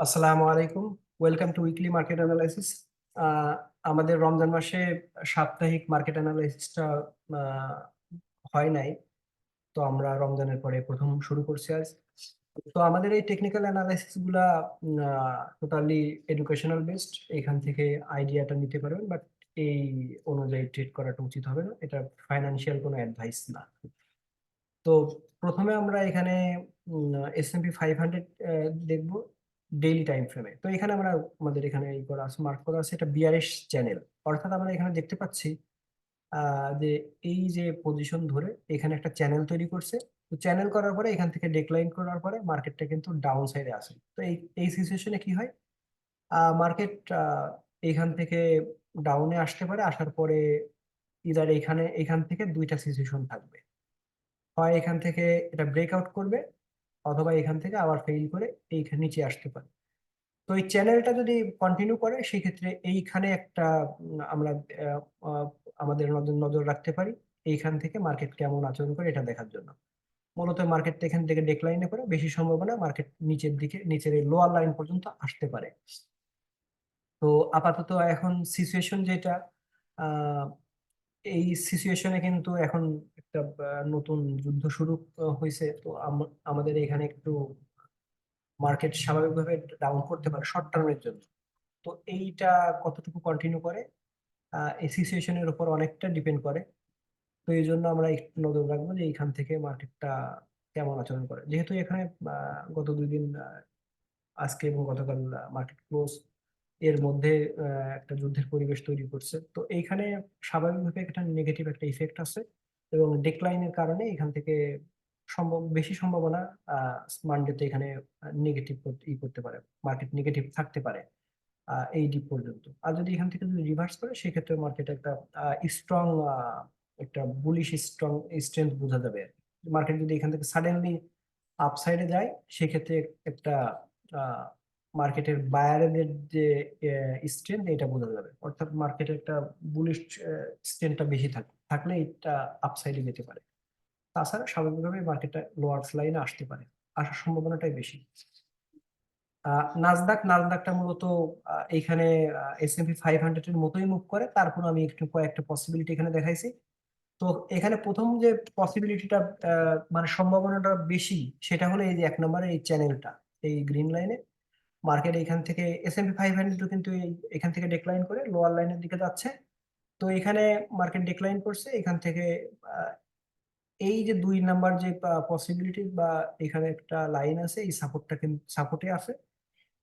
আসসালামু আলাইকুম। Welcome to weekly market analysis. আমাদের রমজান মাসে সাপ্তাহিক মার্কেট অ্যানালাইসিসটা হয় নাই, তো আমরা রমজানের পরে প্রথম শুরু করছি আজ। তো আমাদের এই টেকনিক্যাল অ্যানালাইসিস গুলা টোটালি এডুকেশনাল বেসড। এখান থেকে আইডিয়াটা নিতে পারবেন, বাট এই অনুযায়ী ট্রেড করাটা উচিত হবে না। এটা ফাইন্যান্সিয়াল কোনো অ্যাডভাইস না। তো প্রথমে আমরা এখানে S&P 500 দেখবো ডেইলি টাইম ফ্রেমে। তো এখানে আমরা আমাদের এখানে এই করা আছে, মার্ক করা আছে, এটা বিয়ারিশ চ্যানেল। অর্থাৎ আমরা এখানে দেখতে পাচ্ছি যে এই যে পজিশন ধরে এখানে একটা চ্যানেল তৈরি করছে। তো চ্যানেল করার পরে এখান থেকে ডেক্লাইন করার পরে মার্কেটটা কিন্তু ডাউন সাইডে আসে। তো এই এই সিচুয়েশনে কি হয়, মার্কেট এখান থেকে ডাউনে আসতে পারে। আসার পরে ইদার এখান থেকে দুইটা সিচুয়েশন থাকবে। হয় এখান থেকে এটা ব্রেকআউট করবে, অথবা এখান থেকে আবার ফেল করে এইখানে নিচে আসতে পারে। তো এই চ্যানেলটা যদি কন্টিনিউ করে সেক্ষেত্রে এইখানে একটা আমরা আহ, আহ, আমাদের নজর নজর রাখতে পারি এইখান থেকে মার্কেট কেমন আচরণ করে এটা দেখার জন্য। মূলত মার্কেটটা এখান থেকে ডেক্লাইনে করে বেশি সম্ভাবনা মার্কেট নিচের দিকে, নিচের এই লোয়ার লাইন পর্যন্ত আসতে পারে। তো আপাতত এখন সিচুয়েশন যেটা, আহ, এই সিচুয়েশনে কিন্তু এখন একটা নতুন যুদ্ধ শুরু হয়েছে। তো আমাদের এখানে একটু মার্কেট স্বাভাবিকভাবে ডাউন করতে পারে শর্ট টার্মের জন্য। তো এইটা কতটুকু কন্টিনিউ করে এই সিচুয়েশনের উপর অনেকটা ডিপেন্ড করে। তো এই জন্য আমরা একটু নজর রাখবো যে এইখান থেকে মার্কেটটা কেমন আচরণ করে। যেহেতু এখানে গত 2 দিন, আজকে এবং গতকাল মার্কেট ক্লোজ এর মধ্যে একটা যুদ্ধের পরিবেশ তৈরি করছে। তো এইখানে স্বাভাবিকভাবে একটা নেগেটিভ একটা ইফেক্ট আছে, এবং ডেক্লাইনের কারণে এখান থেকে বেশি সম্ভাবনা মান্ডেতে এখানে নেগেটিভ করতে পারে, মার্কেট নেগেটিভ থাকতে পারে এই ডিপ পর্যন্ত। আর যদি এখান থেকে যদি রিভার্স করে সেক্ষেত্রে মার্কেট একটা স্ট্রং, একটা বুলিশ স্ট্রং স্ট্রেংথ বোঝা যাবে। মার্কেট যদি এখান থেকে সাডেনলি আপসাইডে যায় সেক্ষেত্রে একটা মার্কেটের বায়ারদের যে স্ট্রেংথ এটা বোঝা যাবে। অর্থাৎ মার্কেটের একটা বুলিশ স্ট্রেংথটা বেশি থাকলে এটা আপসাইডে যেতে পারে। তাছাড়া স্বাভাবিকভাবে মার্কেটটা লোয়ার লাইনে আসতে পারে, আসার সম্ভাবনাটাই বেশি। নাসদাকটা মূলত এইখানে S&P 500 এর মতোই মুভ করে। তারপর আমি একটু কয়েকটা পসিবিলিটি এখানে দেখাইছি। তো এখানে প্রথম যে পসিবিলিটিটা, মানে সম্ভাবনাটা বেশি, সেটা হলো এই যে 1 নম্বরে এই চ্যানেলটা, এই গ্রিন লাইনে মার্কেট এখান থেকে S&P 500 কিন্তু এখান থেকে ডেক্লাইন করে লোয়ার লাইনের দিকে যাচ্ছে। তো এখানে মার্কেট ডেক্লাইন করছে এখান থেকে। আহ, এই যে 2 নাম্বার যে পসিবিলিটি বা এখানে একটা লাইন আছে, এই সাপোর্টটা কিন্তু সাপোর্টে আছে।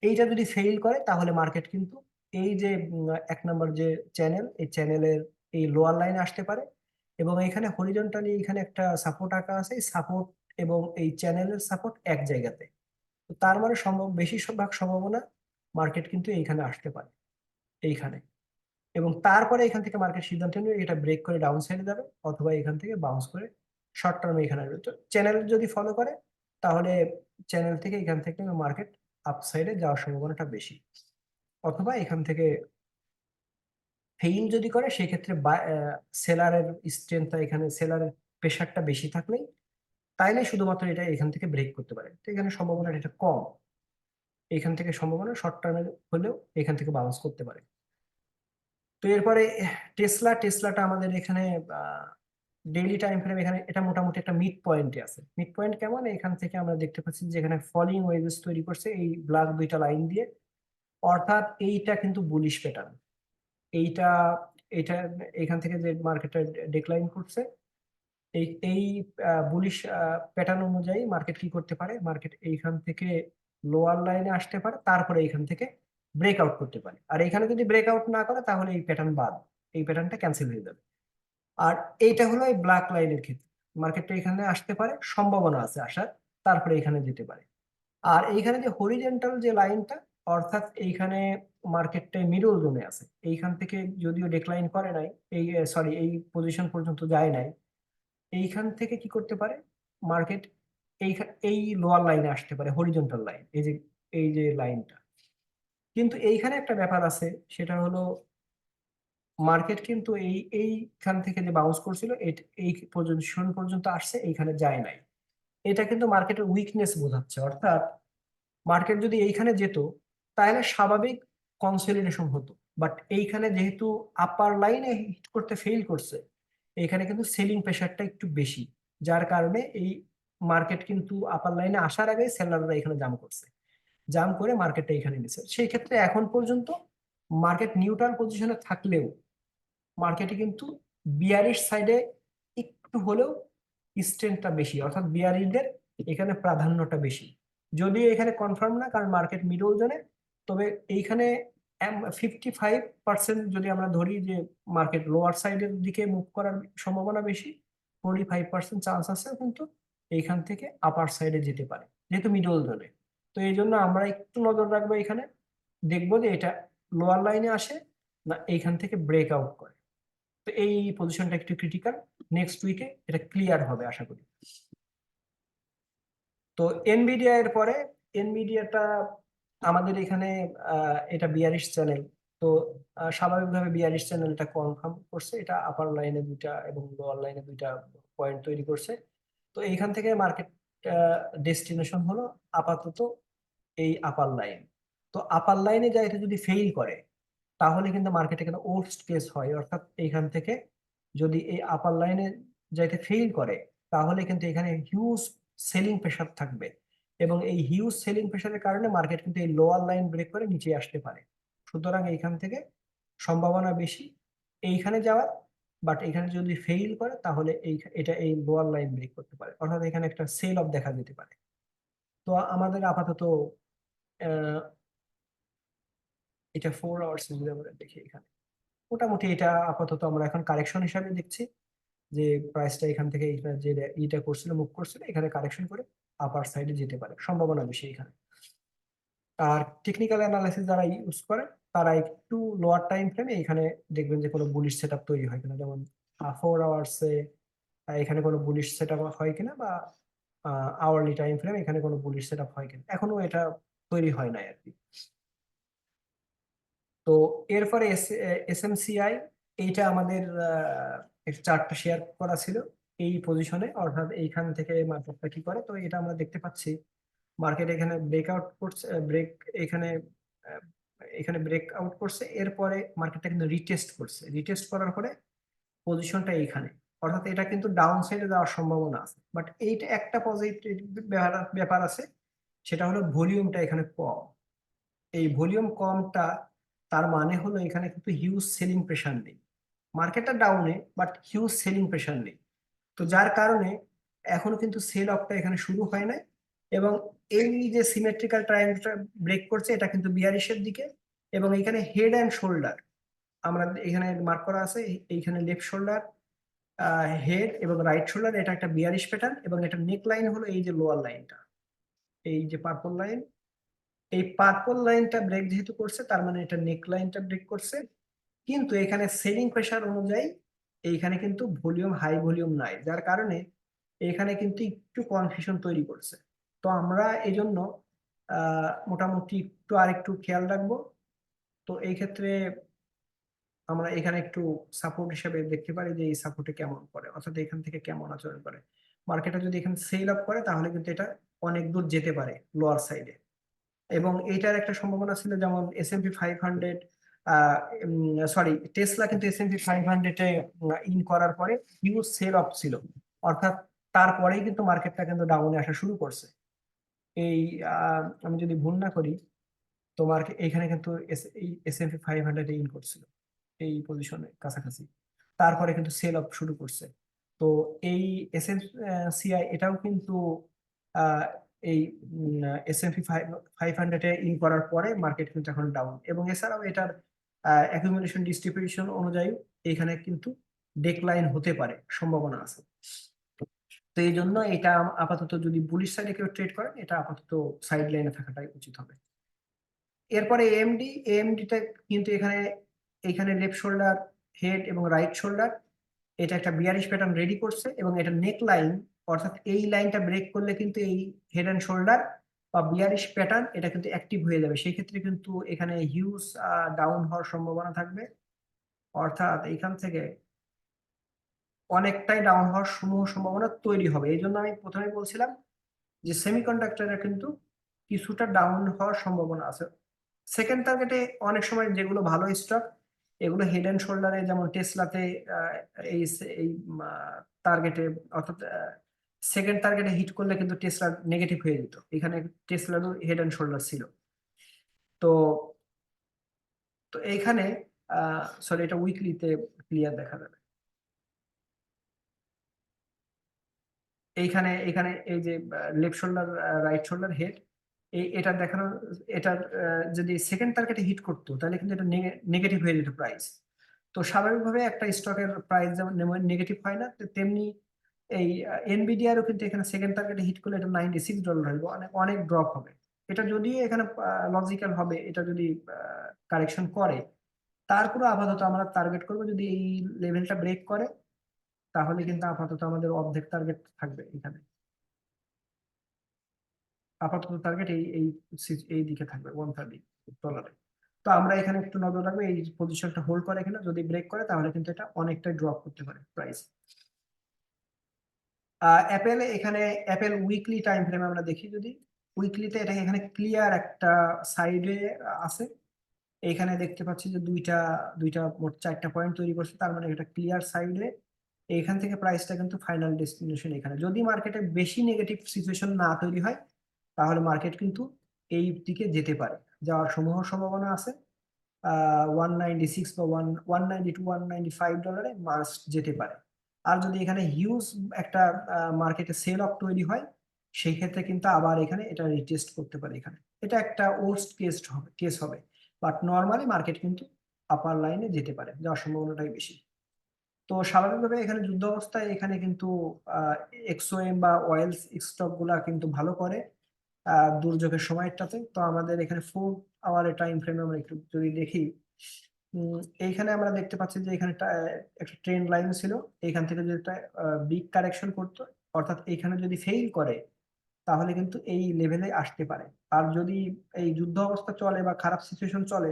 এইটা যদি ফেইল করে তাহলে মার্কেট কিন্তু এই যে 1 নম্বর যে চ্যানেল, এই চ্যানেলের এই লোয়ার লাইনে আসতে পারে। এবং এখানে হরিজন্টালি এখানে একটা সাপোর্ট আঁকা আছে, এই সাপোর্ট এবং এই চ্যানেলের সাপোর্ট এক জায়গাতে। তো তার মানে বেশিরভাগ সম্ভাবনা মার্কেট কিন্তু এইখানে আসতে পারে, এইখানে। এবং তারপরে এখান থেকে মার্কেট সিদ্ধান্ত নেবে এটা ব্রেক করে ডাউন সাইডে যাবে, অথবা এখান থেকে বাউন্স করে শর্ট টার্মে এখানে আসবে। তো চ্যানেল যদি ফলো করে তাহলে চ্যানেল থেকে এখান থেকে মার্কেট আপ সাইডে যাওয়ার সম্ভাবনাটা বেশি। অথবা এখান থেকে ফেইল যদি করে সেক্ষেত্রে সেলারের স্ট্রেংথটা, এখানে সেলারের প্রেশারটা বেশি থাকলেই তাইলে শুধুমাত্র এটা এখান থেকে ব্রেক করতে পারে। তো এখানে সম্ভাবনা এটা কম। এখান থেকে সম্ভাবনা শর্ট টার্মে হলেও এখান থেকে বাউন্স করতে পারে। তো এরপরে টেসলাটা আমাদের এখানে ডেইলি টাইম ফ্রেম, এখানে এটা মোটামুটি একটা মিড পয়েন্টে আছে। মিড পয়েন্ট কেমন, এখান থেকে আমরা দেখতে পাচ্ছি যে এখানে ফলিং ওয়েজেস তৈরি করছে এই ব্ল্যাক দুইটা লাইন দিয়ে। অর্থাৎ এইটা কিন্তু বুলিশ প্যাটার্ন। এইটা এটা এখান থেকে যে মার্কেটটা ডেক্লাইন করছে, এই এই বুলিশ প্যাটার্ন অনুযায়ী মার্কেট কি করতে পারে, মার্কেট এইখান থেকে লোয়ার লাইনে আসতে পারে, তারপরে এইখান থেকে ব্রেকআউট করতে পারে। আর এখানে যদি ব্রেকআউট না করে তাহলে এই প্যাটার্ন বাদ, এই প্যাটার্নটা ক্যান্সেল হয়ে যাবে। আর এইটা হলো এই ব্ল্যাক লাইনের ক্ষেত্রে মার্কেটটা এখানে আসতে পারে, সম্ভাবনা আছে আসার, তারপরে এখানে যেতে পারে। আর এইখানে যে হরিজেন্টাল যে লাইনটা, অর্থাৎ এইখানে মার্কেটটা মিডল জোনে আছে। এইখান থেকে যদিও ডেক্লাইন করে নাই, এই সরি এই পজিশন পর্যন্ত যায় নাই, এইখান থেকে কি করতে পারে মার্কেট, এই লোয়ার লাইনে আসতে পারে, হরিজন্টাল লাইন, এই যে লাইনটা। কিন্তু এইখানে একটা ব্যাপার আছে, সেটা হলো মার্কেট কিন্তু এইখান থেকে যে বাউন্স করছিল এই পজিশন পর্যন্ত আসছে, এইখানে যায় নাই। এটা কিন্তু মার্কেটের উইকনেস বোঝাচ্ছে। অর্থাৎ মার্কেট যদি এইখানে যেত তাহলে স্বাভাবিক কনসলিডেশন হতো। বাট এইখানে যেহেতু আপার লাইনে হিট করতে ফেল করছে, এইখানে কিন্তু সেলিং প্রেশারটা একটু বেশি, যার কারণে এই মার্কেট কিন্তু আপার লাইনে আসার আগে সেলাররা এখানে জাম করছে, জাম করে মার্কেটটা এখানে নিছে। সেই ক্ষেত্রে এখন পর্যন্ত মার্কেট নিউট্রাল পজিশনে থাকলেও মার্কেটে কিন্তু বিয়ারিশ সাইডে একটু হলেও স্ট্রেংথটা বেশি, অর্থাৎ বিয়ারিশদের এখানে প্রাধান্যটা বেশি। যদিও এখানে কনফার্ম না, কারণ মার্কেট মিডল জোনে, তবে এইখানে 55% যদি আমরা ধরি যে মার্কেট লোয়ার সাইডের দিকে মুভ করার সম্ভাবনা বেশি, 45% চান্স আছে কিন্তু এইখান থেকে আপার সাইডে যেতে পারে, যেহেতু মিডল জোনে। তো এই জন্য আমরা একটু নজর রাখবো এখানে, দেখবো যে এটা লোয়ার লাইনে আসে না এইখান থেকে ব্রেক আউট করে। তো এই পজিশনটা একটু ক্রিটিক্যাল, নেক্সট উইকে এটা ক্লিয়ার হবে আশা করি। তো এনভিডিআই এর পরে, এনভিডিআটা আমাদের এখানে এটা বিয়ারিশ চ্যানেল। তো স্বাভাবিকভাবে বিয়ারিশ চ্যানেলটা কনফার্ম করছে, এটা আপার লাইনে দুইটা এবং লোয়ার লাইনে দুইটা পয়েন্ট তৈরি করছে। তো এইখান থেকে মার্কেট ডেস্টিনেশন হলো আপাতত এই আপার লাইন। তো আপার লাইনে যাইতে যদি ফেইল করে, তাহলে কিন্তু মার্কেটে কিন্তু ওর্স্ট কেস হয়, অর্থাৎ এইখান থেকে যদি এই আপার লাইনে যাইতে ফেইল করে, তাহলে কিন্তু এখানে হিউজ সেলিং প্রেশার থাকবে, এবং এই হিউজ সেলিং প্রেশারের কারণে মার্কেট কিন্তু এই লোয়ার লাইন ব্রেক করে নিচে আসতে পারে। সুতরাং এইখান থেকে সম্ভাবনা বেশি এইখানে যাওয়ার, বাট এখানে যদি ফেইল করে তাহলে এটা এই লোয়ার লাইন ব্রেক করতে পারে, অর্থাৎ এখানে একটা সেল অফ দেখা যেতে পারে। তো আমাদের আপাতত আহ, এটা 4 আওয়ার্স যদি আমরা দেখি, এখানে মোটামুটি এটা আপাতত আমরা এখন কারেকশন হিসাবে দেখছি, যে প্রাইসটা এখান থেকে যে ইটা করছিল, মুভ করছিল, এখানে কারেকশন করে আপার সাইডে যেতে পারে, সম্ভাবনা বেশি এখানে। আর টেকনিক্যাল অ্যানালাইসিস যারা ইউজ করে, তারা একটু লোয়ার টাইম ফ্রেমে এখানে দেখবেন যে কোনো বুলিশ সেটআপ তৈরি হয় কিনা, যেমন 4 আওয়ার্সে এখানে কোনো বুলিশ সেটআপ হয় কিনা, বা আওয়ারলি টাইম ফ্রেম এখানে কোনো বুলিশ সেটআপ হয় কিনা, এখনো এটা তৈরি হয় নাই আর কি। তো এরপরে এসএমসিআই, এইটা আমাদের চার্টটা শেয়ার করা ছিল এই পজিশনে, অর্থাৎ এইখান থেকে মার্কেটটা কি করে। তো এটা আমরা দেখতে পাচ্ছি মার্কেট এখানে ব্রেকআউট করছে, এখানে আহ, এখানে ব্রেক আউট করছে, এরপরে মার্কেটটা কিন্তু রিটেস্ট করছে, রিটেস্ট করার পরে পজিশনটা এইখানে, অর্থাৎ এটা কিন্তু ডাউন সাইডে যাওয়ার সম্ভাবনা আছে। বাট এইটা একটা পজিটিভ ব্যাপার আছে, সেটা হলো ভলিউমটা এখানে কম। এই ভলিউম কমটা তার মানে হলো এখানে কিন্তু হিউজ সেলিং প্রেশার নেই, মার্কেটটা ডাউনে বাট হিউজ সেলিং প্রেশার নেই। তো যার কারণে এখনো কিন্তু সেল অফটা এখানে শুরু হয় নাই, এবং এই যে সিমেট্রিক্যাল ট্রায়াঙ্গেলটা ব্রেক করছে, এটা কিন্তু বিয়ারিশের দিকে, এবং এখানে হেড অ্যান্ড শোল্ডার আমরা এখানে মার্ক করা আছে, এইখানে লেফট শোল্ডার, হেড এবং রাইট শোল্ডার, এটা একটা বিয়ারিশ প্যাটার্ন, এবং এটা নেক লাইন হলো এই যে লোয়ার লাইনটা, এই যে পার্পল লাইন, এই পার্পল লাইনটা ব্রেক যেহেতু করছে, তার মানে এটা নেক লাইনটা ব্রেক করছে। কিন্তু এখানে সেলিং প্রেশার অনুযায়ী এইখানে কিন্তু ভলিউম হাই ভলিউম নাই, যার কারণে এখানে কিন্তু একটু কনফিউশন তৈরি করছে। তো আমরা এই জন্য মোটামুটি একটু আরেকটু খেয়াল রাখবো। তো এই ক্ষেত্রে আমরা এখানে একটু সাপোর্ট হিসেবে দেখতে পারি যে এই সাপোর্টে কেমন করে, অর্থাৎ এখান থেকে কেমন আচরণ করে। মার্কেটে যদি এখানে সেল আপ করে, তাহলে কিন্তু এটা অনেক দূর যেতে পারে লোয়ার সাইডে, এবং এইটার একটা সম্ভাবনা ছিল, যেমন S&P 500, সরি টেসলা কিন্তু S&P 500-এ ইন করার পরে হিউজ সেল অফ ছিল, অর্থাৎ তারপরেই কিন্তু মার্কেটটা কিন্তু ডাউনে আসা শুরু করছে। এই আমি যদি ভুল না করি, তোমার এখানে কিন্তু এই S&P 500-এ ইন করছিল এই পজিশনে কাছাকাছি, তারপরে কিন্তু সেল অফ শুরু করছে। তো এই এসএমসিআই এটাও কিন্তু আহ, এই S&P 500-এ ইন করার পরে মার্কেট কিন্তু এখন ডাউন, এবং এছাড়াও এটার অ্যাকুমুলেশন ডিস্ট্রিবিউশন অনুযায়ী এখানে কিন্তু ডেক্লাইন হতে পারে, সম্ভাবনা আছে। তো এই জন্য এটা আপাতত যদি বুলিশ সাইডে কেউ ট্রেড করেন, এটা আপাতত সাইড লাইনে থাকাটাই উচিত হবে। এরপরে এএমডিটা কিন্তু এখানে, এখানে লেফট শোল্ডার, হেড এবং রাইট শোল্ডার, এটা একটা বিয়ারিশ প্যাটার্ন রেডি করছে, এবং এটা নেক লাইন, অর্থাৎ এই লাইনটা ব্রেক করলে কিন্তু এই হেড অ্যান্ড শোল্ডার বা বিয়ারিশ প্যাটার্ন এটা কিন্তু অ্যাক্টিভ হয়ে যাবে, সেই ক্ষেত্রে কিন্তু এখানে হিউজ ডাউন হওয়ার সম্ভাবনা থাকবে, অর্থাৎ এখান থেকে অনেকটাই ডাউন হওয়ার সমূহ সম্ভাবনা তৈরি হবে। এই জন্য আমি প্রথমে বলছিলাম যে সেমিকন্ডাক্টরে কিন্তু কিছুটা ডাউন হওয়ার সম্ভাবনা আছে, সেকেন্ড টার্গেটে অনেক সময় যেগুলো ভালো স্টক, এগুলো হেড এন্ড শোল্ডারে, যেমন টেসলাতে এই এই টার্গেটে, অর্থাৎ সেকেন্ড টার্গেটে হিট করলে কিন্তু টেসলা নেগেটিভ হয়ে যেত, এখানে টেসলারও হেড এন্ড শোল্ডার ছিল। তো তো এইখানে সরি, এটা উইকলিতে ক্লিয়ার দেখা যাবে। এইখানে এখানে এই যে left shoulder, right shoulder, head, এটা দেখানো, এটার যদি সেকেন্ড টার্গেটে হিট করতো তাহলে কিন্তু এটা নেগেটিভ হয়ে যেত প্রাইস। তো স্বাভাবিকভাবে একটা স্টকের প্রাইস যেমন নেগেটিভ হয় না, তেমনি এই এনভিডিআরও কিন্তু এখানে সেকেন্ড টার্গেটে হিট করলে এটা $96 হবে, অনেক অনেক ড্রপ হবে। এটা যদি এখানে লজিক্যাল হবে, এটা যদি কারেকশন করে, তারপরে আপাতত আমরা টার্গেট করবো যদি এই লেভেলটা ব্রেক করে, তাহলে কিন্তু আপাতত আমাদের অর্ধেক টার্গেট থাকবে এখানে। আপাতত টার্গেট এই এই এই দিকে থাকবে $130। তো আমরা এখানে একটু নজর রাখবো এই পজিশনটা হোল্ড করে কিনা, যদি ব্রেক করে তাহলে কিন্তু এটা অনেকটাই ড্রপ করতে পারে প্রাইস। অ্যাপেল, এখানে অ্যাপেল উইকলি টাইম ফ্রেমে আমরা দেখি, যদি উইকলিতে এটা এখানে ক্লিয়ার একটা সাইডে আছে, এখানে দেখতে পাচ্ছি যে দুইটা দুইটা মোট 4টা পয়েন্ট তৈরি করছে, তার মানে এটা ক্লিয়ার সাইডে। এইখান থেকে প্রাইসটা কিন্তু ফাইনাল ডেস্টিনেশন এখানে, যদি মার্কেটে বেশি নেগেটিভ সিচুয়েশন না তৈরি হয়, তাহলে মার্কেট কিন্তু এই দিকে যেতে পারে, যাওয়ার সমূহ সম্ভাবনা আছে। 196 বা 192 $195 মাস্ট যেতে পারে। আর যদি এখানে হিউজ একটা মার্কেটে সেল অফ তৈরি হয়, সেই ক্ষেত্রে কিন্তু আবার এখানে এটা রিটেস্ট করতে পারে এখানে। এটা একটা ওর্স্ট কেস হবে, বাট নর্মালি মার্কেট কিন্তু আপার লাইনে যেতে পারে, যাওয়ার সম্ভাবনাটাই বেশি। তো স্বাভাবিকভাবে এখানে যুদ্ধ অবস্থায় এখানে কিন্তু এক্সওএম বা অয়েল স্টক গুলা কিন্তু ভালো করে দুর্যোগের সময়টাতে। তো আমাদের এখানে 4 আওয়ারের টাইম ফ্রেমে আমরা একটু যদি দেখি, এইখানে আমরা দেখতে পাচ্ছি যে এখানে একটা ট্রেন্ড লাইন ছিল, এখান থেকে যদি একটা বিগ কারেকশন করতো, অর্থাৎ এখানে যদি ফেইল করে, তাহলে কিন্তু এই লেভেলে আসতে পারে। আর যদি এই যুদ্ধ অবস্থা চলে বা খারাপ সিচুয়েশন চলে,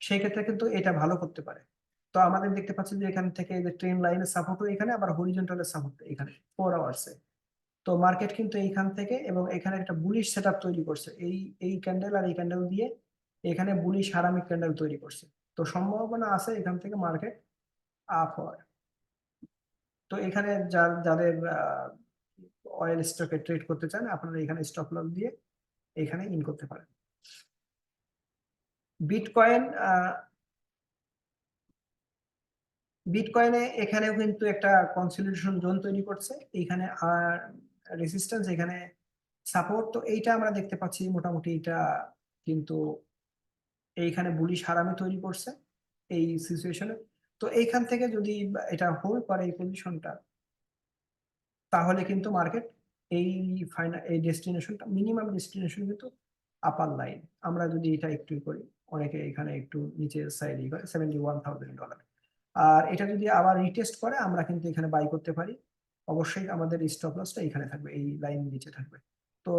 সেই ক্ষেত্রে কিন্তু এটা ভালো করতে পারে। তো আমাদের দেখতে পাচ্ছি যে এখান থেকে যে ট্রেন লাইনের সাপোর্টও এখানে, আবার হরিজন্টালের সাপোর্ট এখানে 4 আওয়ার্সে। তো মার্কেট কিন্তু এইখান থেকে এবং এখানে একটা বুলিশ সেটআপ তৈরি করছে, এই এই ক্যান্ডেল আর এই ক্যান্ডেল দিয়ে এখানে বুলিশ হারামিক ক্যান্ডেল তৈরি করছে। তো সম্ভাবনা আছে এখান থেকে মার্কেট আপ হয়। তো এখানে যাদের অয়েল স্টকে ট্রেড করতে চান, আপনারা এখানে স্টপ লস দিয়ে এখানে ইন করতে পারেন। বিটকয়েন, বিটকয়েনে এখানেও কিন্তু একটা কনসলিডেশন জোন তৈরি করছে, এইখানে আর রেজিস্ট্যান্স, এখানে সাপোর্ট। তো এইটা আমরা দেখতে পাচ্ছি মোটামুটি এটা কিন্তু এইখানে বুলিশ হারামি তৈরি করছে এই সিচুয়েশনে। তো এইখান থেকে যদি এটা হোল্ড করে এই পজিশনটা, তাহলে কিন্তু মার্কেট এই ফাইনাল এই ডেস্টিনেশনটা, মিনিমাম ডেস্টিনেশন কিন্তু আপার লাইন। আমরা যদি এটা একটু করি, অনেকে এখানে একটু নিচের সাইডে করে $71,000। আর এটা যদি আবার রিটেস্ট করে, আমরা কিন্তু এখানে বাই করতে পারি। অবশ্যই আমাদের স্টপ লসটা এখানে থাকবে, এই লাইন নিচে থাকবে। তো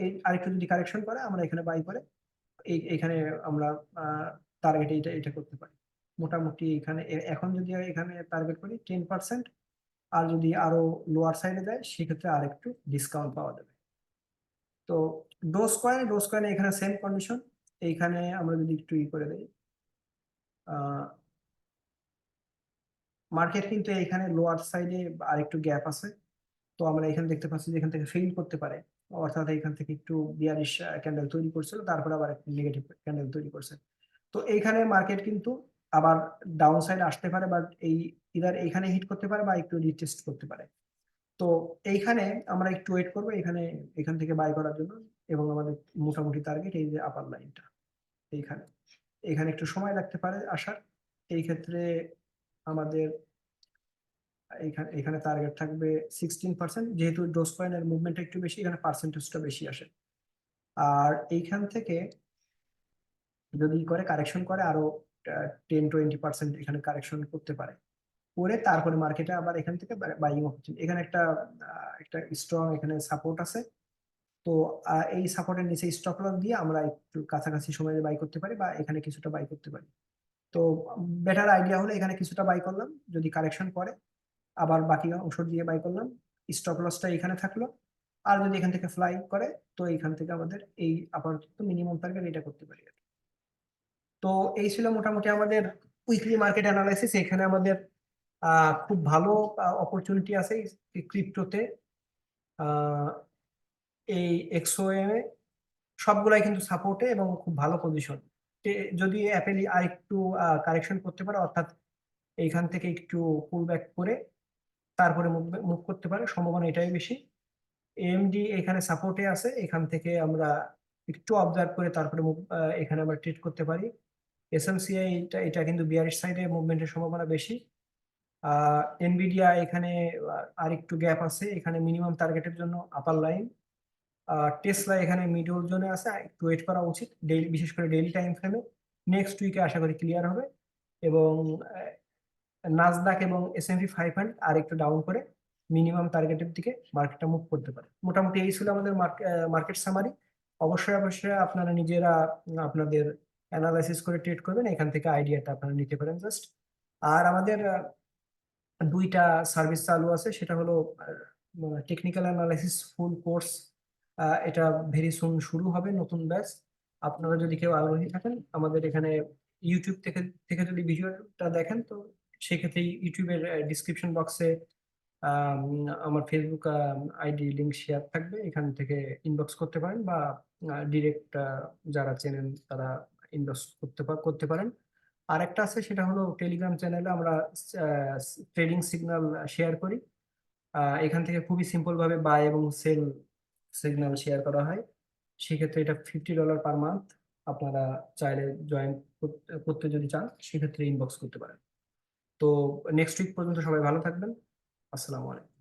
এই আরেকটু যদি কারেকশন করে, আমরা এখানে বাই করে এখানে আমরা টার্গেট এটা এটা করতে পারি। মোটামুটি এখানে এখন যদি এখানে টার্গেট করি 10%, আর যদি আরো লোয়ার সাইডে যায়, সেক্ষেত্রে আর একটু ডিসকাউন্ট পাওয়া যাবে। তো ডোজ কয়েনে এখানে সেম কন্ডিশন। এইখানে আমরা যদি একটু করে দিই, মার্কেট কিন্তু এখানে লোয়ার সাইডে আরেকটু গ্যাপ আছে। তো আমরা এখানে দেখতে পাচ্ছি যে এখান থেকে ফেল করতে পারে, অর্থাৎ এখান থেকে একটু বিয়ারিশ ক্যান্ডেল তৈরি করছিল, তারপর আবার একটু নেগেটিভ ক্যান্ডেল তৈরি করছে। তো এইখানে মার্কেট কিন্তু আবার ডাউন সাইড আসতে পারে, বা এই ইদার এইখানে হিট করতে পারে বা একটু রিটেস্ট করতে পারে। তো এইখানে আমরা একটু ওয়েট করবো এখানে, এখান থেকে বাই করার জন্য। এবং আমাদের মোটামুটি টার্গেট এই যে আপার লাইনটা এইখানে, এখানে একটু সময় লাগতে পারে আসার। এই ক্ষেত্রে আমাদের এখানে এখানে টার্গেট থাকবে 16%, যেহেতু ডোজ কয়েনের মুভমেন্টটা একটু বেশি, এখানে পার্সেন্টেজটা বেশি আসে। আর এইখান থেকে যদি করে কারেকশন করে আরো 10-20% এখানে কারেকশন করতে পারে, করে তারপরে মার্কেটে আবার এখান থেকে বাইং অপরচুনিটি। এখানে একটা একটা স্ট্রং এখানে সাপোর্ট আছে। তো এই সাপোর্টের নিচে স্টপ লস দিয়ে আমরা একটু কাছাকাছি সময়ে বাই করতে পারি, বা এখানে কিছুটা বাই করতে পারি। তো বেটার আইডিয়া হলো এখানে কিছুটা বাই করলাম, যদি কারেকশন করে আবার বাকি অংশ দিয়ে বাই করলাম, স্টপ লসটা এখানে থাকলো। আর যদি এখান থেকে ফ্লাই করে, তো এখান থেকে আমাদের এই আপাতত মিনিমাম টার্গেট এটা করতে পারি। তো এই ছিল মোটামুটি আমাদের উইকলি মার্কেট অ্যানালাইসিস। এখানে আমাদের খুব ভালো অপরচুনিটি আছে ক্রিপ্টোতে। এই এক্সওএম এ সবগুলাই কিন্তু সাপোর্টে এবং খুব ভালো পজিশন। যদি অ্যাপেল আর একটু কারেকশন করতে পারে, অর্থাৎ এইখান থেকে একটু পুল ব্যাক করে তারপরে মুভ করতে পারে, সম্ভাবনা এটাই বেশি। এএমডি এখানে সাপোর্টে আছে, এখান থেকে আমরা একটু অবজার্ভ করে তারপরে এখানে আমরা ট্রেড করতে পারি। এসএমসিআই এটা এটা কিন্তু বিয়ারিশ সাইডে মুভমেন্টের সম্ভাবনা বেশি। এনভিডিয়া এখানে আর একটু গ্যাপ আছে, এখানে মিনিমাম টার্গেটের জন্য আপার লাইন। টেসলা এখানে মিডল জোনে আছে, একটু ওয়েট করা উচিত ডেইলি, বিশেষ করে ডেইলি টাইম ফ্রেমে। নেক্সট উইকে আশা করি ক্লিয়ার হবে। এবং নাসদাক এবং এসএনপি 500 আর একটু ডাউন করে মিনিমাম টার্গেটের দিকে মার্কেটটা মুভ করতে পারে। মোটামুটি এই ছিল আমাদের মার্কেট সামারি। অবশ্যই অবশ্যই আপনারা নিজেরা আপনাদের অ্যানালাইসিস করে ট্রেড করবেন, এখান থেকে আইডিয়াটা আপনারা নিতে পারেন জাস্ট। আর আমাদের দুইটা সার্ভিস চালু আছে, সেটা হলো টেকনিক্যাল অ্যানালাইসিস ফুল কোর্স। এটা ভেরি সুন শুরু হবে, নতুন ব্যাচ। আপনারা যদি কেউ আগ্রহী থাকেন আমাদের এখানে ইউটিউব থেকে থেকে যদি ভিডিওটা দেখেন, তো সেক্ষেত্রে ইউটিউবের ডিসক্রিপশন বক্সে আমার ফেসবুক আইডি লিংক শেয়ার থাকবে, এখান থেকে ইনবক্স করতে পারেন, বা ডিরেক্ট যারা চেনেন তারা ইনবক্স করতে পারেন। আর একটা আছে, সেটা হলো টেলিগ্রাম চ্যানেলে আমরা ট্রেডিং সিগন্যাল শেয়ার করি। এখান থেকে খুবই সিম্পল ভাবে বাই এবং সেল সিগন্যাল শেয়ার করা হয়। সেক্ষেত্রে এটা $50 পার মান্থ। আপনারা চাইলে জয়েন করতে যদি চান, সেক্ষেত্রে ইনবক্স করতে পারেন। তো নেক্সট উইক পর্যন্ত সবাই ভালো থাকবেন। আসসালামু আলাইকুম।